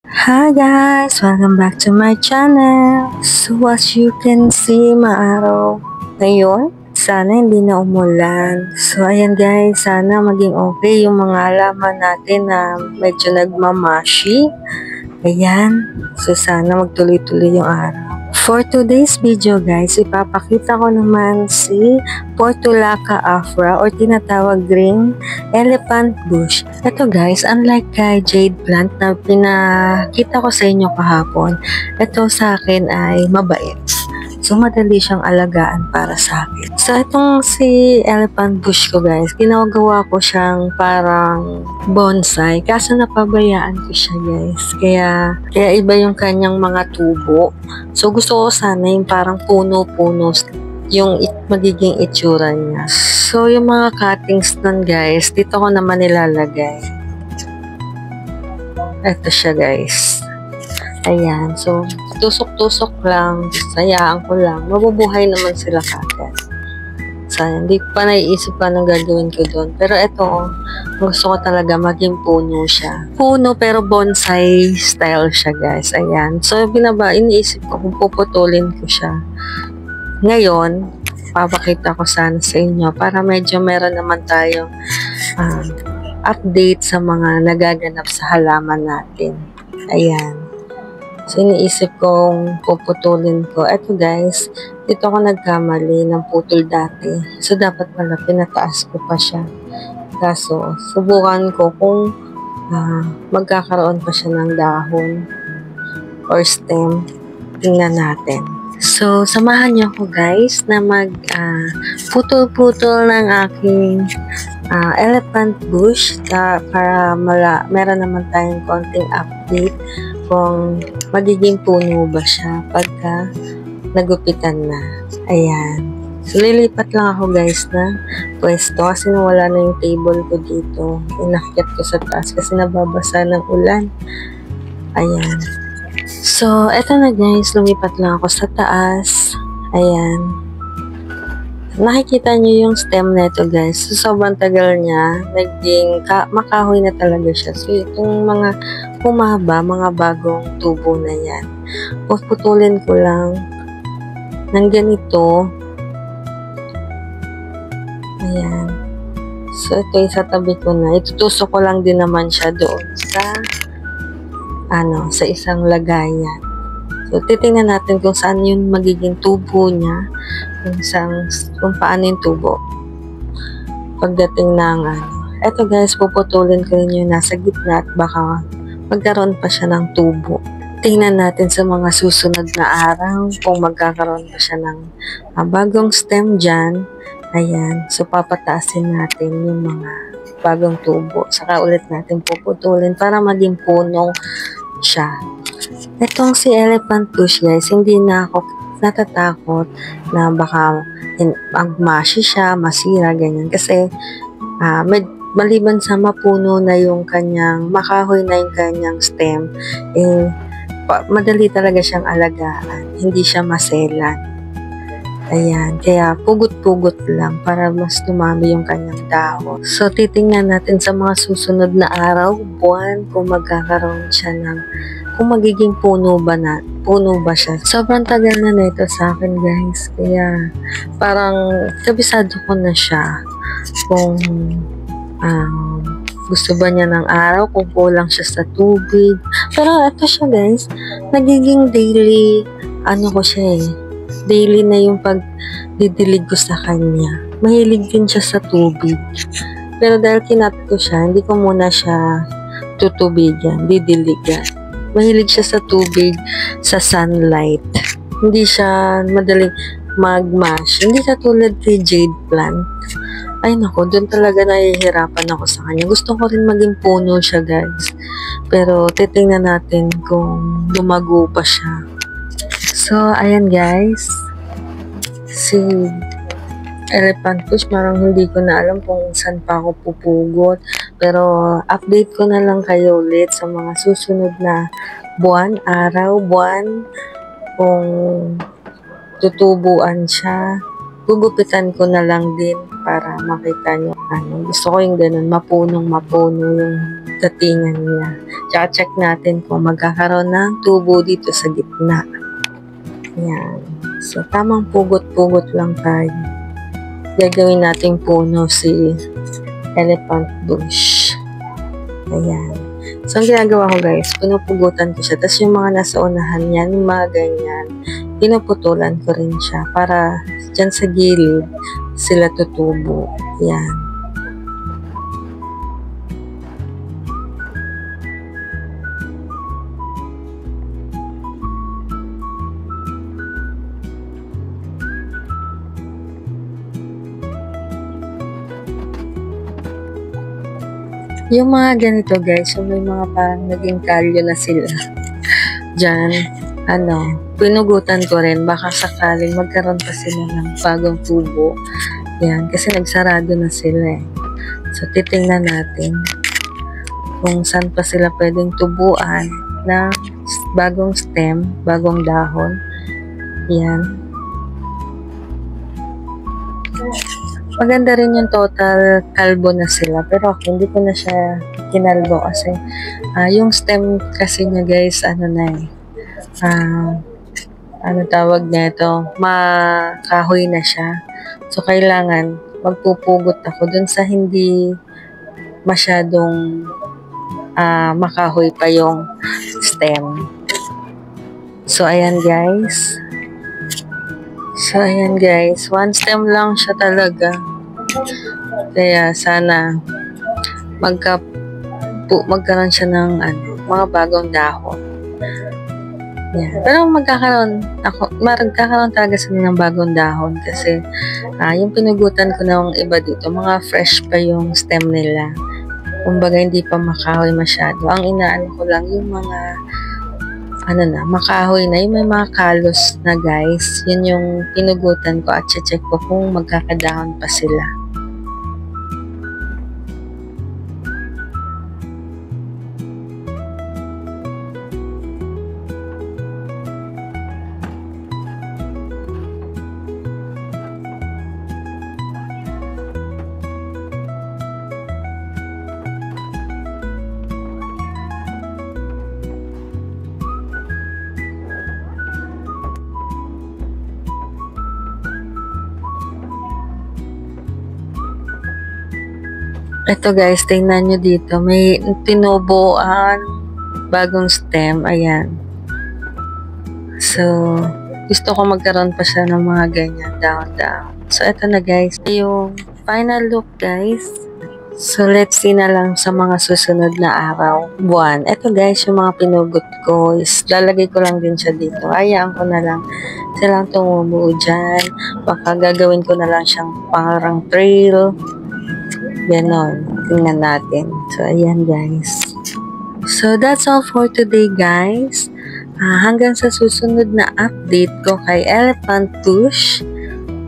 Hi guys! Welcome back to my channel! So as you can see, maaraw ngayon. Sana hindi na umulan. So ayan guys, sana maging okay yung mga halaman natin na medyo nagmamashi. Ayan. So sana magtuloy-tuloy yung araw. For today's video guys, ipapakita ko naman si Portulaca afra or tinatawag green elephant bush. Ito guys, unlike kay jade plant na pinakita ko sa inyo kahapon, ito sa akin ay mabait. So, madali siyang alagaan para sa akin. So, itong si elephant bush ko guys, ginagawa ko siyang parang bonsai. Kaso napabayaan ko siya guys. Kaya iba yung kanyang mga tubo. So, gusto ko sana yung parang puno-puno yung magiging itsura niya. So, yung mga cuttings nun guys, dito ko naman nilalagay. Ito siya guys. Ayan. So, tusok-tusok lang. Sayaan ko lang. Mabubuhay naman sila kagad. Sayang. Hindi ko pa naiisip pa anong gagawin ko doon. Pero ito, gusto ko talaga maging puno siya. Puno pero bonsai style siya guys. Ayan. So, iniisip ko kung puputulin ko siya. Ngayon, papakita ko sana sa inyo para medyo meron naman tayong update sa mga nagaganap sa halaman natin. Ayan. So, iniisip kong puputulin ko. Eto guys, dito ako nagkamali ng putol dati. So, dapat pala pinataas ko pa siya. Kaso, subukan ko kung magkakaroon pa siya ng dahon or stem. Tingnan natin. So, samahan niyo ako guys na putol-putol ng aking elephant bush para meron naman tayong konting update kung magiging puno ba siya pagka nagupitan na. Ayan. So, lilipat lang ako guys na pwesto kasi nawala na yung table ko dito. Inakyat ko sa taas kasi nababasa ng ulan. Ayan. So, eto na guys. Lumipat lang ako sa taas. Ayan. Nakikita nyo yung stem na ito guys. So, sobrang tagal niya. Naging makahoy na talaga siya. So, itong mga humaba, mga bagong tubo na yan. Puputulin ko lang ng ganito. Ayan. So, ito isatabi ko na. Itutusok ko lang din naman siya doon sa isang lagayan. So, titingnan natin kung saan yung magiging tubo niya. Kung paano yung tubo. Pagdating ng eto guys, puputulin ko rin yung nasa gitna at baka magkaroon pa siya ng tubo. Tingnan natin sa mga susunod na araw kung magkakaroon pa siya ng bagong stem dyan. Ayan. So, papataasin natin yung mga bagong tubo. Saka ulit natin puputulin para maging puno siya. Itong si elephant bush guys, hindi na ako natatakot na baka magmashi siya, masira, ganyan. Kasi, maliban sa mapuno na yung kanyang, makahoy na yung kanyang stem, madali talaga siyang alagaan. Hindi siya maselan. Ayan, kaya pugot-pugot lang para mas dumami yung kanyang dahon. So, titingnan natin sa mga susunod na araw, buwan, kung magkakaroon siya kung magiging puno ba siya. Sobrang tagal na nito sa akin guys. Kaya parang kabisado ko na siya kung gusto ba niya ng araw, kung kulang siya sa tubig. Pero ito siya guys, nagiging daily, ko siya daily na yung pagdidilig ko sa kanya. Mahilig din siya sa tubig. Pero dahil kinat ko siya, hindi ko muna siya tutubigan, didiligan. Mahilig siya sa tubig, sa sunlight. Hindi siya madaling magmash. Hindi katulad kay jade plant. Ay nako, doon talaga nahihirapan ako sa kanya. Gusto ko rin maging puno siya guys. Pero titingnan natin kung lumago pa siya. So, ayan guys. Si elephant bush, parang hindi ko na alam kung saan pa ako pupugot. Pero, update ko na lang kayo ulit sa mga susunod na buwan, kung tutubuan siya. Gugupitan ko na lang din para makita nyo. Gusto ko yung ganun, mapunong-mapuno yung datingan niya. Tsaka check natin kung magkakaroon ng tubo dito sa gitna. Ayan. So, tamang pugot-pugot lang tayo. Gagawin nating puno si elephant bush. Ayan. So, ang ginagawa ko guys, pinupugutan ko siya. Tapos yung mga nasa unahan yan, yung mga ganyan, pinuputulan ko rin siya para dyan sa gilid sila tutubo. Ayan. Yung mga ganito guys, yung may mga parang naging kalyo na sila. Diyan, pinugutan ko rin. Baka sakaling magkaroon pa sila ng bagong tubo. Yan, kasi nagsarado na sila eh. So, titingnan natin kung saan pa sila pwedeng tubuan na bagong stem, bagong dahon. Yan. Maganda rin yung total kalbo na sila. Pero ako, hindi ko na siya kinalbo kasi yung stem kasi niya guys, tawag nito, makahoy na siya. So, kailangan magpupugot ako dun sa hindi masyadong makahoy pa yung stem. So, ayan guys. One stem lang siya talaga. Kaya sana magkaroon siya ng mga bagong dahon. Yeah. Pero magkakaroon talaga sila ng bagong dahon kasi yung pinugutan ko ng iba dito, mga fresh pa yung stem nila. Kumbaga hindi pa makahoy masyado. Ang inaano ko lang yung mga makahoy na, yung may mga kalos na guys, yun yung pinugutan ko at check ko kung magkakadahon pa sila. Ito guys, tingnan nyo dito. May tinubuan bagong stem. Ayan. So, gusto ko magkaroon pa siya ng mga ganyan down. So, ito na guys. Yung final look guys. So, let's see na lang sa mga susunod na araw. Buwan. Ito guys, yung mga pinugot ko is lalagay ko lang din siya dito. Hayaan ko na lang silang tumubuo dyan. Baka gagawin ko na lang siyang parang trail. Ganon. Tingnan natin. So, ayan guys. So, that's all for today guys. Hanggang sa susunod na update ko kay Elephant Bush.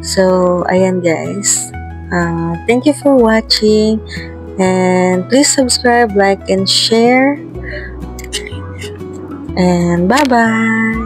So, ayan guys. Thank you for watching. And please subscribe, like, and share. And bye-bye.